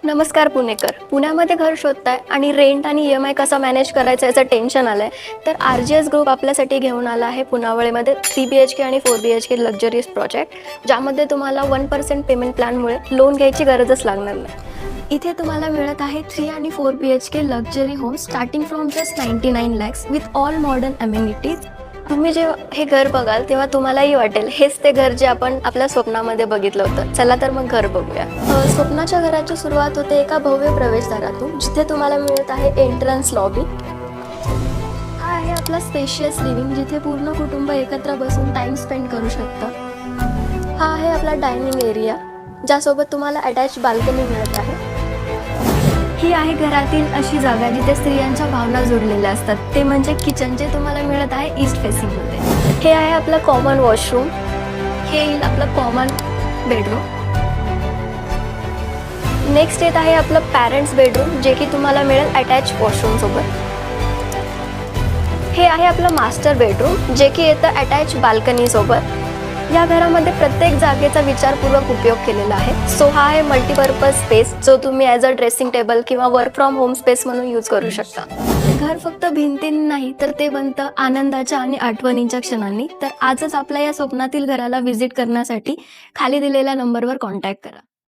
नमस्कार पुणेकर. पुण्यामध्ये घर शोधताय आणि रेंट आणि EMI कसा मॅनेज करायचा याचं टेन्शन आलंय, तर RGS ग्रुप आपल्यासाठी घेऊन आला आहे पुनावळेमध्ये 3 BHK आणि 4 BHK लक्झरियस प्रोजेक्ट, ज्यामध्ये तुम्हाला 1% पेमेंट प्लॅनमुळे लोन घ्यायची गरजच लागणार नाही. इथे तुम्हाला मिळत आहे 3 आणि 4 BHK luxury home starting from just 99 lakhs with all modern amenities. तुम्ही जेव्हा हे घर बघाल तेव्हा तुम्हालाही वाटेल हेच ते घर जे आपण आपल्या स्वप्नामध्ये बघितलं होतं. चला तर मग घर बघूया. स्वप्नाच्या घराची सुरुवात होते एका भव्य प्रवेशद्वारातून, जिथे तुम्हाला मिळत आहे एंट्रन्स लॉबी. हा आहे आपला स्पेशियस लिव्हिंग, जिथे पूर्ण कुटुंब एकत्र बसून टाइम स्पेंड करू शकतं. हा आहे आपला डायनिंग एरिया, ज्यासोबत तुम्हाला अटॅच बाल्कनी मिळत आहे. ही आहे घरातील अशी जागा जिथे स्त्रियांच्या भावना जोडलेल्या असतात, ते म्हणजे किचन, जे तुम्हाला मिळत आहे ईस्ट फेसिंगमध्ये. हे आहे आपलं कॉमन वॉशरूम. हे येईल आपलं कॉमन बेडरूम. नेक्स्ट येत आहे आपलं पॅरेंट्स बेडरूम, जे की तुम्हाला मिळेल अटॅच वॉशरूम सोबत. हे आहे आपलं मास्टर बेडरूम, जे की येतं अटॅच बाल्कनी सोबत. या घरामध्ये प्रत्येक जागेचा विचारपूर्वक उपयोग केलेला आहे. सो हा आहे मल्टीपर्पज स्पेस, जो तुम्ही ॲज अ ड्रेसिंग टेबल किंवा वर्क फ्रॉम होम स्पेस म्हणून यूज करू शकता. घर फक्त भिंतींनी नाही, तर ते बनतं आनंदाच्या आणि आठवणींच्या क्षणांनी. तर आजच आपल्या या स्वप्नातील घराला व्हिजिट करण्यासाठी खाली दिलेल्या नंबरवर कॉन्टॅक्ट करा.